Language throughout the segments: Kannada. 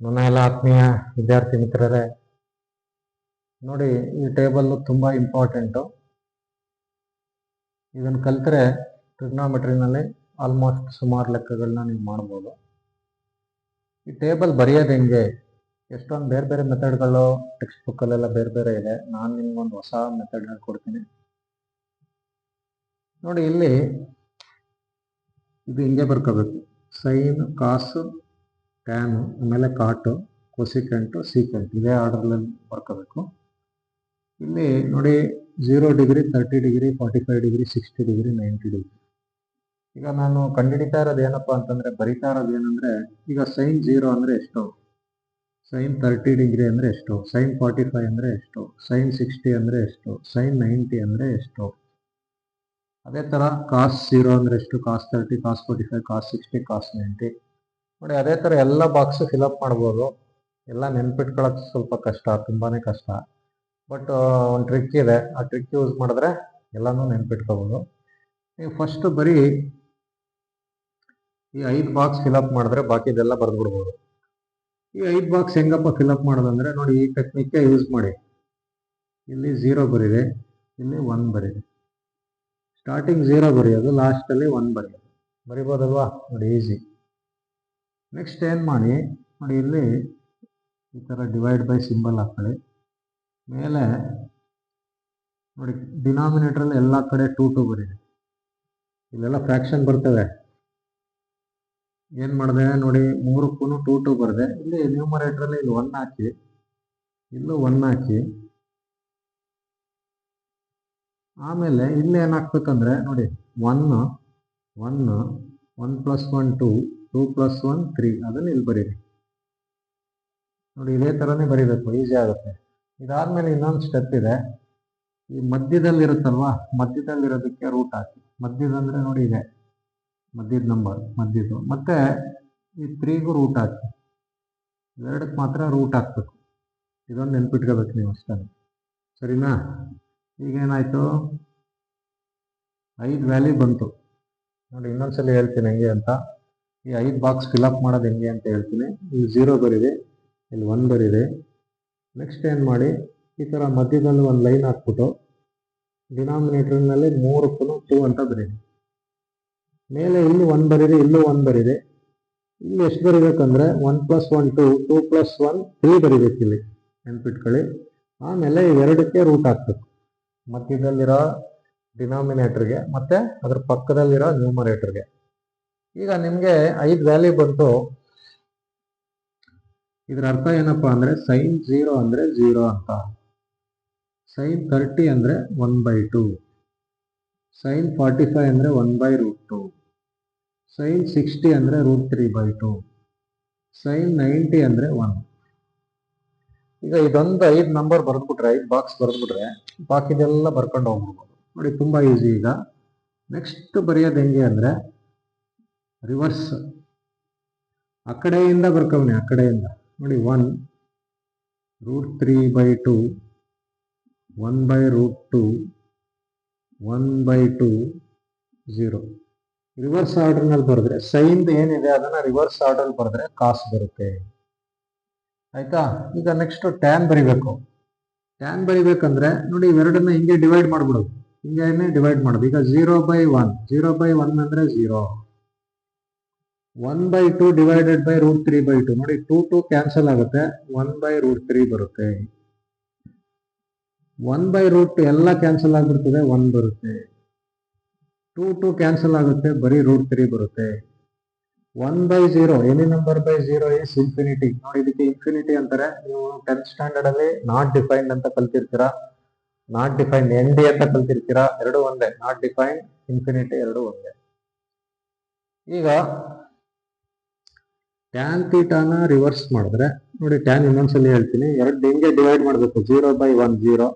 ನನ್ನ ಎಲ್ಲ ಆತ್ಮೀಯ ವಿದ್ಯಾರ್ಥಿ ಮಿತ್ರರೇ, ನೋಡಿ ಈ ಟೇಬಲ್ ತುಂಬ ಇಂಪಾರ್ಟೆಂಟು. ಇದನ್ನು ಕಲಿತ್ರೆ ಟ್ರಿಗ್ನೋಮೆಟ್ರಿನಲ್ಲಿ ಆಲ್ಮೋಸ್ಟ್ ಸುಮಾರು ಲೆಕ್ಕಗಳನ್ನ ನೀವು ಮಾಡ್ಬೋದು. ಈ ಟೇಬಲ್ ಬರೆಯೋದು ಹೆಂಗೆ, ಎಷ್ಟೊಂದು ಬೇರೆ ಬೇರೆ ಮೆಥಡ್ಗಳು ಟೆಕ್ಸ್ಟ್ ಬುಕ್ಕಲ್ಲೆಲ್ಲ ಬೇರೆ ಬೇರೆ ಇದೆ. ನಾನು ನಿಮ್ಗೊಂದು ಹೊಸ ಮೆಥಡ್ ಹೇಳ್ಕೊಡ್ತೀನಿ. ನೋಡಿ, ಇಲ್ಲಿ ಇದು ಹಿಂಗೆ ಬರ್ಕೋಬೇಕು. ಸೈನ್, ಕಾಸು, ಟ್ಯಾನು, ಆಮೇಲೆ ಕಾಟು, ಕೊಸಿಕೆಂಟು, ಸೀಕೆಂಟ್, ಇದೇ ಆರ್ಡರ್ನಲ್ಲಿ ಬರ್ಕೋಬೇಕು. ಇಲ್ಲಿ ನೋಡಿ 0 degree, 30 degree, 45 degree, 60 degree, 90 degree. ಈಗ ನಾನು ಕಂಡುಹಿಡಿತಾ ಇರೋದು ಏನಪ್ಪ ಅಂತಂದರೆ, ಬರಿತಾ ಇರೋದು ಏನಂದರೆ, ಈಗ ಸೈನ್ 0 ಅಂದರೆ ಎಷ್ಟು, ಸೈನ್ 30 ಡಿಗ್ರಿ ಅಂದರೆ ಎಷ್ಟು, ಸೈನ್ 45 ಅಂದರೆ ಎಷ್ಟು, ಸೈನ್ 60 ಅಂದರೆ ಎಷ್ಟು, ಸೈನ್ 90 ಅಂದರೆ ಎಷ್ಟು. ಅದೇ ಥರ ಕಾಸ್ 0 ಅಂದರೆ ಎಷ್ಟು, ಕಾಸ್ 30, ಕಾಸ್ 45, ಕಾಸ್ 60, ಕಾಸ್ 90. ನೋಡಿ, ಅದೇ ಥರ ಎಲ್ಲ ಬಾಕ್ಸು ಫಿಲಪ್ ಮಾಡ್ಬೋದು. ಎಲ್ಲ ನೆನ್ಪಿಟ್ಕೊಳ್ಳೋದು ಸ್ವಲ್ಪ ಕಷ್ಟ, ತುಂಬಾ ಕಷ್ಟ. ಬಟ್ ಒಂದು ಟ್ರಿಕ್ ಇದೆ, ಆ ಟ್ರಿಕ್ ಯೂಸ್ ಮಾಡಿದ್ರೆ ಎಲ್ಲನೂ ನೆನ್ಪಿಟ್ಕೋಬೋದು. ನೀವು ಫಸ್ಟ್ ಬರೀ ಈ 5 ಬಾಕ್ಸ್ ಫಿಲಪ್ ಮಾಡಿದ್ರೆ ಬಾಕಿದೆಲ್ಲ ಬರೆದ್ಬಿಡ್ಬೋದು. ಈ 5 ಬಾಕ್ಸ್ ಹೆಂಗಪ್ಪ ಫಿಲಪ್ ಮಾಡೋದಂದರೆ, ನೋಡಿ ಈ ಟೆಕ್ನಿಕ್ಕೆ ಯೂಸ್ ಮಾಡಿ. ಇಲ್ಲಿ 0 ಬರೀರಿ, ಇಲ್ಲಿ 1 ಬರೀರಿ. ಸ್ಟಾರ್ಟಿಂಗ್ 0 ಬರೆಯೋದು, ಲಾಸ್ಟಲ್ಲಿ 1 ಬರೆಯೋದು. ಬರಿಬೋದಲ್ವಾ? ನೋಡಿ, ಈಸಿ. ನೆಕ್ಸ್ಟ್ ಏನು ಮಾಡಿ, ನೋಡಿ ಇಲ್ಲಿ ಈ ಥರ ಡಿವೈಡ್ ಬೈ ಸಿಂಬಲ್ ಹಾಕೊಳ್ಳಿ. ಮೇಲೆ ನೋಡಿ ಡಿನಾಮಿನೇಟ್ರಲ್ಲಿ ಎಲ್ಲ ಕಡೆ 2 2 ಬರೀರಿ. ಇಲ್ಲೆಲ್ಲ ಫ್ರ್ಯಾಕ್ಷನ್ ಬರ್ತವೆ. ಏನು ಮಾಡಿದೆ ನೋಡಿ, 3ಕ್ಕೂ 2 2 ಬರೆದೆ. ಇಲ್ಲಿ ನ್ಯೂಮರೇಟ್ರಲ್ಲಿ ಇಲ್ಲಿ 1 ಹಾಕಿ, ಇಲ್ಲೂ 1 ಹಾಕಿ. ಆಮೇಲೆ ಇಲ್ಲಿ ಏನು ಹಾಕ್ಬೇಕಂದ್ರೆ ನೋಡಿ 1 1 1 + 1 2 2 + 1 3, ಅದನ್ನು ಇಲ್ಲಿ ಬರೀರಿ. ನೋಡಿ ಇದೇ ಥರನೇ ಬರೀಬೇಕು, ಈಸಿ ಆಗುತ್ತೆ. ಇದಾದ್ಮೇಲೆ ಇನ್ನೊಂದು ಸ್ಟೆಪ್ ಇದೆ. ಈ ಮಧ್ಯದಲ್ಲಿರುತ್ತಲ್ವಾ, ಮಧ್ಯದಲ್ಲಿರೋದಕ್ಕೆ ರೂಟ್ ಹಾಕಿ. ಮಧ್ಯದಂದರೆ ನೋಡಿ ಇದೆ ಮಧ್ಯದ ನಂಬರ್, ಮಧ್ಯದ್ದು. ಮತ್ತೆ ಈ 3ಗೂ ರೂಟ್ ಹಾಕಿ. ಇವೆರಡಕ್ಕೆ ಮಾತ್ರ ರೂಟ್ ಹಾಕ್ಬೇಕು. ಇದೊಂದು ನೆನ್ಪಿಟ್ಕೋಬೇಕು ನೀವು ಅಷ್ಟೇ, ಸರಿನಾ? ಈಗೇನಾಯಿತು, 5 ವ್ಯಾಲ್ಯೂ ಬಂತು. ನೋಡಿ ಇನ್ನೊಂದ್ಸಲಿ ಹೇಳ್ತೀನಿ ಹೆಂಗೆ ಅಂತ. ಈ 5 ಬಾಕ್ಸ್ ಫಿಲಪ್ ಮಾಡೋದು ಹೆಂಗೆ ಅಂತ ಹೇಳ್ತೀನಿ. ಇಲ್ಲಿ 0 ಬರೀರಿ, ಇಲ್ಲಿ 1 ಬರೀರಿ. ನೆಕ್ಸ್ಟ್ ಏನು ಮಾಡಿ, ಈ ಥರ ಮಧ್ಯದಲ್ಲಿ ಒಂದು ಲೈನ್ ಹಾಕ್ಬಿಟ್ಟು ಡಿನಾಮಿನೇಟರ್ನಲ್ಲಿ 3ಕ್ಕೂ 2 ಅಂತ ಬರೀರಿ. ಮೇಲೆ ಇಲ್ಲಿ 1 ಬರೀರಿ, ಇಲ್ಲೂ 1 ಬರೀರಿ. ಇಲ್ಲಿ ಎಷ್ಟು ಬರೀಬೇಕಂದ್ರೆ 1 + 1 2 2 + 1 3 ಬರೀಬೇಕು. ಇಲ್ಲಿ ನೆನ್ಪಿಟ್ಕೊಳ್ಳಿ. ಆಮೇಲೆ ಇವೆರಡಕ್ಕೆ ರೂಟ್ ಹಾಕ್ಬೇಕು, ಮಧ್ಯದಲ್ಲಿರೋ ಡಿನಾಮಿನೇಟರ್ಗೆ ಮತ್ತು ಅದ್ರ ಪಕ್ಕದಲ್ಲಿರೋ ನ್ಯೂಮರೇಟರ್ಗೆ. ಈಗ ನಿಮಗೆ 5 ವ್ಯಾಲ್ಯೂ ಬಂತು. ಇದರ ಅರ್ಥ ಏನಪ್ಪ ಅಂದರೆ, ಸೈನ್ 0 ಅಂದರೆ 0 ಅಂತ, ಸೈನ್ 30 ಅಂದರೆ 1/2, ಸೈನ್ 45 ಅಂದರೆ 1/√2, ಸೈನ್ 60 ಅಂದರೆ √3/2, ಸೈನ್ 90 ಅಂದರೆ 1. ಈಗ ಇದೊಂದು 5 ನಂಬರ್ ಬರೆದ್ಬಿಟ್ರೆ, 5 ಬಾಕ್ಸ್ ಬರೆದ್ಬಿಟ್ರೆ ಬಾಕಿದೆಲ್ಲ ಬರ್ಕೊಂಡು ಹೋಗ್ಬಿಡ್ಬೋದು. ನೋಡಿ ತುಂಬ ಈಸಿ. ಈಗ ನೆಕ್ಸ್ಟ್ ಬರೆಯೋದು ಹೆಂಗೆ ಅಂದರೆ, ರಿವರ್ಸ್ ಆ ಕಡೆಯಿಂದ ಬರ್ಕೊಂಬನಿ. ಆ ಕಡೆಯಿಂದ ನೋಡಿ 1 √3/2 1/√2 1/2 0. ರಿವರ್ಸ್ ಆರ್ಡರ್ನಲ್ಲಿ ಬರೆದ್ರೆ ಸೈನ್ ಏನಿದೆ ಅದನ್ನು ರಿವರ್ಸ್ ಆರ್ಡರ್ ಬರೆದ್ರೆ ಕಾಸು ಬರುತ್ತೆ. ಆಯ್ತಾ? ಈಗ ನೆಕ್ಸ್ಟ್ ಟ್ಯಾನ್ ಬರಿಬೇಕು. ಟ್ಯಾನ್ ಬರಿಬೇಕಂದ್ರೆ ನೋಡಿ ಇವೆರಡನ್ನ ಹಿಂಗೆ ಡಿವೈಡ್ ಮಾಡ್ಬಿಡೋದು, ಹಿಂಗೇನೆ ಡಿವೈಡ್ ಮಾಡೋದು. ಈಗ 0/1 0/1 ಅಂದರೆ 0, 1/2 ಡಿವೈಡೆಡ್ ಬೈ √3/2. ನೋಡಿ 2 2 ಕ್ಯಾನ್ಸಲ್ ಆಗುತ್ತೆ, 1/√3 ಬರುತ್ತೆ. 1/√2 ಎಲ್ಲ ಕ್ಯಾನ್ಸಲ್ ಆಗಿಬಿಡ್ತದೆ, 1 ಬರುತ್ತೆ. 2 2 ಕ್ಯಾನ್ಸಲ್ ಆಗುತ್ತೆ, ಬರೀ √3 ಬರುತ್ತೆ. 1/0, any number by 0 is infinity. ನೋಡಿ ಇದಕ್ಕೆ ಇನ್ಫಿನಿಟಿ ಅಂತಾರೆ. ನೀವು 10th ಸ್ಟ್ಯಾಂಡರ್ಡ್ ಅಲ್ಲಿ ನಾಟ್ ಡಿಫೈನ್ಡ್ ಅಂತ ಕಲ್ತಿರ್ತೀರಾ, ನಾಟ್ ಡಿಫೈನ್ಡ್ ND ಅಂತ ಕಲ್ತಿರ್ತೀರಾ. ಎರಡು ಒಂದೇ, ನಾಟ್ ಡಿಫೈನ್ಡ್, ಇನ್ಫಿನಿಟಿ ಎರಡು ಒಂದೇ. ಈಗ ಟ್ಯಾನ್ ಥೀಟಾನ ರಿವರ್ಸ್ ಮಾಡಿದ್ರೆ ನೋಡಿ, ಟ್ಯಾನ್ ಇನ್ನೊಂದ್ಸಲಿ ಹೇಳ್ತೀನಿ. ಎರಡು ಹೆಂಗೆ ಡಿವೈಡ್ ಮಾಡಬೇಕು, 0/1 0,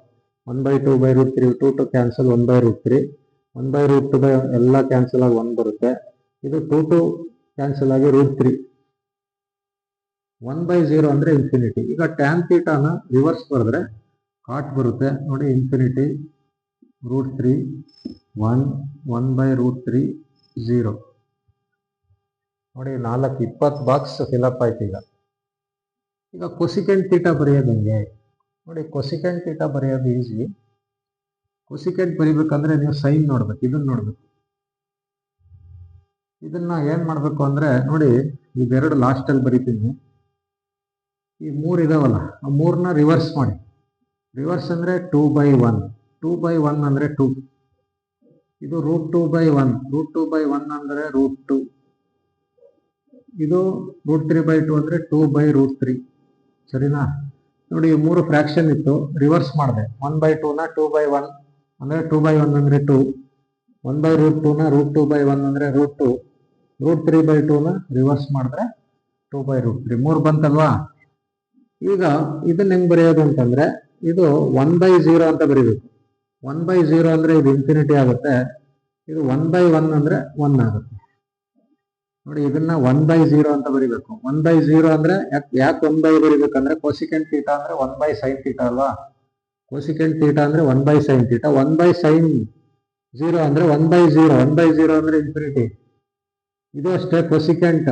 1/2/√3 2 2 ಕ್ಯಾನ್ಸಲ್, 1/√3 1/√2 ಎಲ್ಲ ಕ್ಯಾನ್ಸಲ್ ಆಗಿ 1 ಬರುತ್ತೆ. ಇದು 2 2 ಕ್ಯಾನ್ಸಲ್ ಆಗಿ √3, 1/0 ಅಂದರೆ ಇನ್ಫಿನಿಟಿ. ಈಗ ಟ್ಯಾನ್ ಥೀಟಾನ ರಿವರ್ಸ್ ಬರೆದ್ರೆ ಕಾಟ್ ಬರುತ್ತೆ. ನೋಡಿ ಇನ್ಫಿನಿಟಿ √3 1 1/√3 0. ನೋಡಿ 20 ಬಾಕ್ಸ್ ಫಿಲಪ್ ಆಯ್ತು. ಈಗ ಈಗ ಕೊಸಿಕೆಂಟ್ ಥೀಟಾ ಬರೆಯೋದು ಹೆಂಗೆ ನೋಡಿ. ಕೊಸಿಕೆಂಟ್ ಥೀಟಾ ಬರೆಯೋದು ಈಸಿ. ಕೊಸಿಕೆಂಟ್ ಬರಿಬೇಕಂದ್ರೆ ನೀವು ಸೈನ್ ನೋಡ್ಬೇಕು, ಇದನ್ನ ನೋಡ್ಬೇಕು. ಇದನ್ನ ಏನ್ ಮಾಡ್ಬೇಕು ಅಂದ್ರೆ ನೋಡಿ, ಇವೆರಡು ಲಾಸ್ಟ್ ಅಲ್ಲಿ ಬರಿತೀನಿ. ಈ ಮೂರು ಇದಾವಲ್ಲ, ಆ ಮೂರನ್ನ ರಿವರ್ಸ್ ಮಾಡಿ. ರಿವರ್ಸ್ ಅಂದ್ರೆ 2/1. 2/1 ಅಂದ್ರೆ 2. ಇದು √2/1. √2/1 ಅಂದ್ರೆ √2. ಇದು √3/2 ಅಂದ್ರೆ 2/√3. ಸರಿನಾ? ನೋಡಿ, ಈ ಮೂರು ಫ್ರಾಕ್ಷನ್ ಇತ್ತು, ರಿವರ್ಸ್ ಮಾಡಿದೆ. 1/2ನ 2/1 ಅಂದ್ರೆ 2/1 ಅಂದ್ರೆ 2. 1/√2ನ √2/1 ಅಂದ್ರೆ √2. √3/2ನ ರಿವರ್ಸ್ ಮಾಡಿದ್ರೆ 2/√3. 3 ಬಂತಲ್ವಾ? ಈಗ ಇದನ್ನ ಹೆಂಗ್ ಬರೆಯೋದು ಅಂತಂದ್ರೆ, ಇದು 1/0 ಅಂತ ಬರೀಬೇಕು. 1/0 ಅಂದ್ರೆ ಇದು ಇನ್ಫಿನಿಟಿ ಆಗುತ್ತೆ. ಇದು 1/1 ಅಂದ್ರೆ 1 ಆಗುತ್ತೆ. ನೋಡಿ, ಇದನ್ನ 1/0 ಅಂತ ಬರಿಬೇಕು. 1/0 ಅಂದ್ರೆ ಯಾಕೆ 1 ಬರಿಬೇಕಂದ್ರೆ, ಕೊಸಿಕೆಂಟ್ ಥೀಟಾ ಅಂದ್ರೆ 1/sin ಥೀಟಾ ಅಲ್ವಾ? ಕೊಸಿಕೆಂಟ್ ಥೀಟಾ ಅಂದ್ರೆ 1/sin ಥೀಟಾ. 1/sin 0 ಅಂದ್ರೆ 1/0. 1/0 ಅಂದ್ರೆ ಇನ್ಫಿನಿಟಿ. ಇದು ಅಷ್ಟೇ ಕೊಸಿಕೆಂಟ್.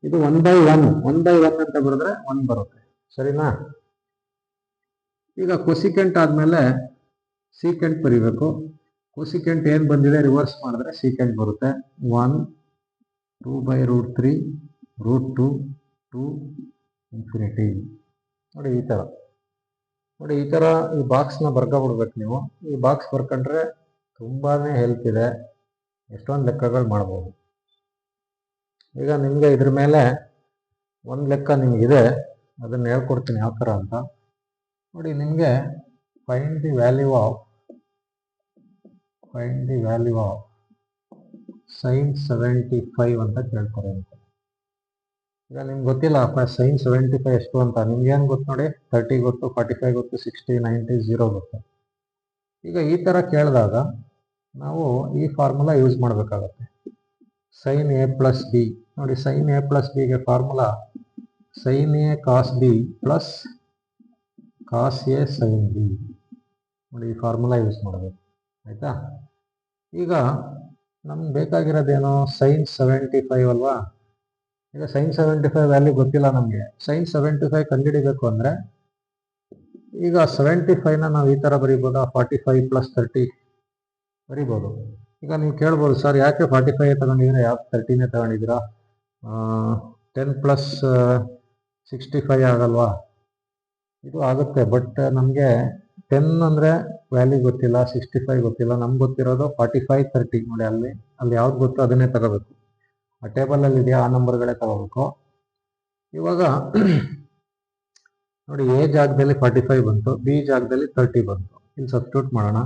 ಇದು 1/1. 1/1 ಅಂತ ಬರೆದ್ರೆ 1 ಬರುತ್ತೆ. ಸರಿನಾ? ಈಗ ಕೊಸಿಕೆಂಟ್ ಆದ್ಮೇಲೆ ಸೀಕೆಂಟ್ ಬರಿಬೇಕು. ಕೊಸಿಕೆಂಟ್ ಏನ್ ಬಂದಿದೆ ರಿವರ್ಸ್ ಮಾಡಿದ್ರೆ ಸೀಕೆಂಟ್ ಬರುತ್ತೆ. 1 2/√3 √2 2 ಇನ್ಫಿನಿಟಿ. ನೋಡಿ ಈ ತರ. ನೋಡಿ ಈ ತರ ಈ ಬಾಕ್ಸ್ ನ ಬರ್ಕೊಬಿಡ್ಬೇಕು ನೀವು. ಈ ಬಾಕ್ಸ್ ಬರ್ಕೊಂಡ್ರೆ ತುಂಬಾನೇ ಹೆಲ್ಪ್ ಇದೆ, ಎಷ್ಟೊಂದು ಲೆಕ್ಕಗಳು ಮಾಡ್ಬೋದು. ಈಗ ನಿಮ್ಗೆ ಇದ್ರ ಮೇಲೆ ಒಂದು ಲೆಕ್ಕ ನಿಮ್ಗಿದೆ, ಅದನ್ನ ಹೇಳ್ಕೊಡ್ತೀನಿ ಯಾವ ತರ ಅಂತ. ನೋಡಿ, ನಿಮ್ಗೆ find the value of sin 75 ಅಂತ ಕೇಳ್ತಾರೆ ಅಂತ. ಈಗ ನಿಮ್ಗೆ ಗೊತ್ತಿಲ್ಲ sin 75 ಎಷ್ಟು ಅಂತ. ನಿಮ್ಗೆ ಏನ್ ಗೊತ್ತು ನೋಡಿ, 30 ಗೊತ್ತು, 45 ಗೊತ್ತು, 60 90 0 ಗೊತ್ತು. ಈಗ ಈ ತರ ಕೇಳಿದಾಗ ನಾವು ಈ ಫಾರ್ಮುಲಾ ಯೂಸ್ ಮಾಡಬೇಕಾಗತ್ತೆ. sin a plus b. ನೋಡಿ, sin a plus b ಗೆ formula sin a cos b plus cos a sin b. ನೋಡಿ, ಈ ಫಾರ್ಮುಲಾ ಯೂಸ್ ಮಾಡಬೇಕು. ಆಯ್ತಾ? ಈಗ ನಮ್ಗೆ ಬೇಕಾಗಿರೋದೇನು, sin 75 ಅಲ್ವಾ? ಈಗ sin 75 ವ್ಯಾಲ್ಯೂ ಗೊತ್ತಿಲ್ಲ ನಮಗೆ. sin 75 ಕಂಡುಹಿಡಿಬೇಕು ಅಂದ್ರೆ ಈಗ 75ನ ನಾವು ಈ ತರ ಬರೀಬೋದಾ? 45 + 30 ಬರೀಬೋದು. ಈಗ ನೀವು ಕೇಳ್ಬೋದು, ಸರ್ ಯಾಕೆ 45 ತಗೊಂಡಿದ್ದೀರಾ, ಯಾಕೆ 30ನೇ ತಗೊಂಡಿದ್ದೀರಾ? 10 + 65 ಆಗಲ್ವಾ? ಇದು ಆಗುತ್ತೆ, ಬಟ್ ನಮಗೆ 10 ಅಂದ್ರೆ ವ್ಯಾಲ್ಯೂ ಗೊತ್ತಿಲ್ಲ, 65 ಗೊತ್ತಿಲ್ಲ. ನಮ್ಗೆ ಗೊತ್ತಿರೋದು 45 30. ನೋಡಿ, ಅಲ್ಲಿ ಯಾವ್ದು ಗೊತ್ತೋ ಅದನ್ನೇ ತಗೋಬೇಕು. ಆ ಟೇಬಲ್ ಅಲ್ಲಿ ಇದೆಯಾ ಆ ನಂಬರ್ಗಳೇ ತಗೋಬೇಕು. ಇವಾಗ ನೋಡಿ, ಎ ಜಾಗದಲ್ಲಿ 45 ಬಂತು, ಬಿ ಜಾಗದಲ್ಲಿ 30 ಬಂತು. ಇಲ್ಲಿ ಸಬ್ಸ್ಟಿಟ್ಯೂಟ್ ಮಾಡೋಣ.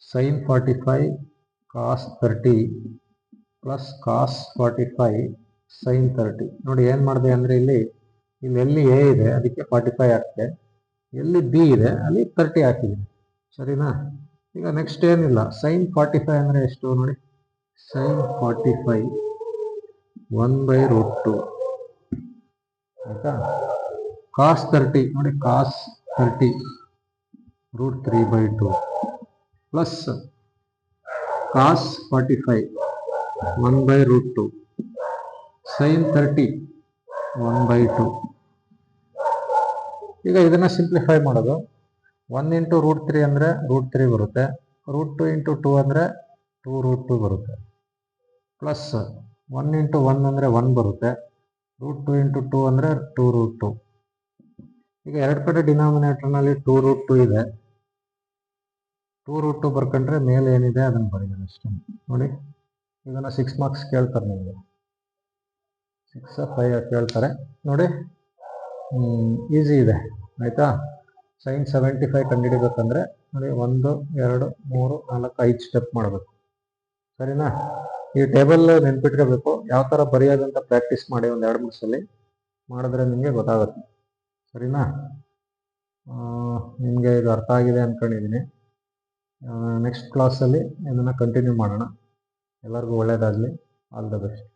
sin 45 cos 30 plus cos 45 sin 30. ನೋಡಿ, ಏನ್ ಮಾಡಿದೆ ಅಂದ್ರೆ ಇಲ್ಲಿ ಎಲ್ಲಿ ಎ ಇದೆ ಅದಕ್ಕೆ 45 ಹಾಕ್ತೆ, ಎಲ್ಲಿ ಬಿ ಇದೆ ಅಲ್ಲಿ 30 ಹಾಕಿದ್ದೀನಿ. ಸರಿನಾ? ಈಗ ನೆಕ್ಸ್ಟ್ ಏನಿಲ್ಲ, sin 45 ಅಂದ್ರೆ ಎಷ್ಟು ನೋಡಿ, sin 45 1/√2. ಆಯ್ತಾ? cos 30 ನೋಡಿ, cos 30 √3/2 ಪ್ಲಸ್ cos 45 1/√2 sin 30 1/2. ಈಗ ಇದನ್ನ ಸಿಂಪ್ಲಿಫೈ ಮಾಡೋದು. 1 × √3 ಅಂದ್ರೆ √3 ಬರುತ್ತೆ. √2 × 2 ಅಂದ್ರೆ 2√2 ಬರುತ್ತೆ. ಪ್ಲಸ್ 1 × 1 ಅಂದ್ರೆ 1 ಬರುತ್ತೆ. √2 × 2 ಅಂದ್ರೆ 2√2. ಈಗ ಎರಡು ಕಡೆ ಡಿನಾಮಿನೇಟರ್ನಲ್ಲಿ 2√2 ಇದೆ. 2√2 ಬರ್ಕೊಂಡ್ರೆ ಮೇಲೆ ಏನಿದೆ ಅದನ್ನು ಬರೀತಾರೆ ಅಷ್ಟೇ. ನೋಡಿ, ಇದನ್ನ 6 ಮಾರ್ಕ್ಸ್ ಕೇಳ್ತಾರೆ ನಿಮಗೆ, 6 5 ಕೇಳ್ತಾರೆ. ನೋಡಿ, ಈಸಿ ಇದೆ. ಆಯ್ತಾ? sin 75 ಕಂಡುಹಿಡಿಬೇಕಂದ್ರೆ ನೋಡಿ, 1 2 3 4 5 ಸ್ಟೆಪ್ ಮಾಡಬೇಕು. ಸರಿನಾ? ಈ ಟೇಬಲ್ ನೆನ್ಪಿಟ್ಕೋಬೇಕು. ಯಾವ ಥರ ಬರೆಯೋದಂತ ಪ್ರಾಕ್ಟೀಸ್ ಮಾಡಿ ಒಂದು 2-3 ಸಲ ಮಾಡಿದ್ರೆ ನಿಮಗೆ ಗೊತ್ತಾಗುತ್ತೆ. ಸರಿನಾ? ನಿಮಗೆ ಇದು ಅರ್ಥ ಆಗಿದೆ ಅಂದ್ಕೊಂಡಿದ್ದೀನಿ. ನೆಕ್ಸ್ಟ್ ಕ್ಲಾಸಲ್ಲಿ ಇದನ್ನು ಕಂಟಿನ್ಯೂ ಮಾಡೋಣ. ಎಲ್ಲರಿಗೂ ಒಳ್ಳೆಯದಾಗಲಿ. All the best.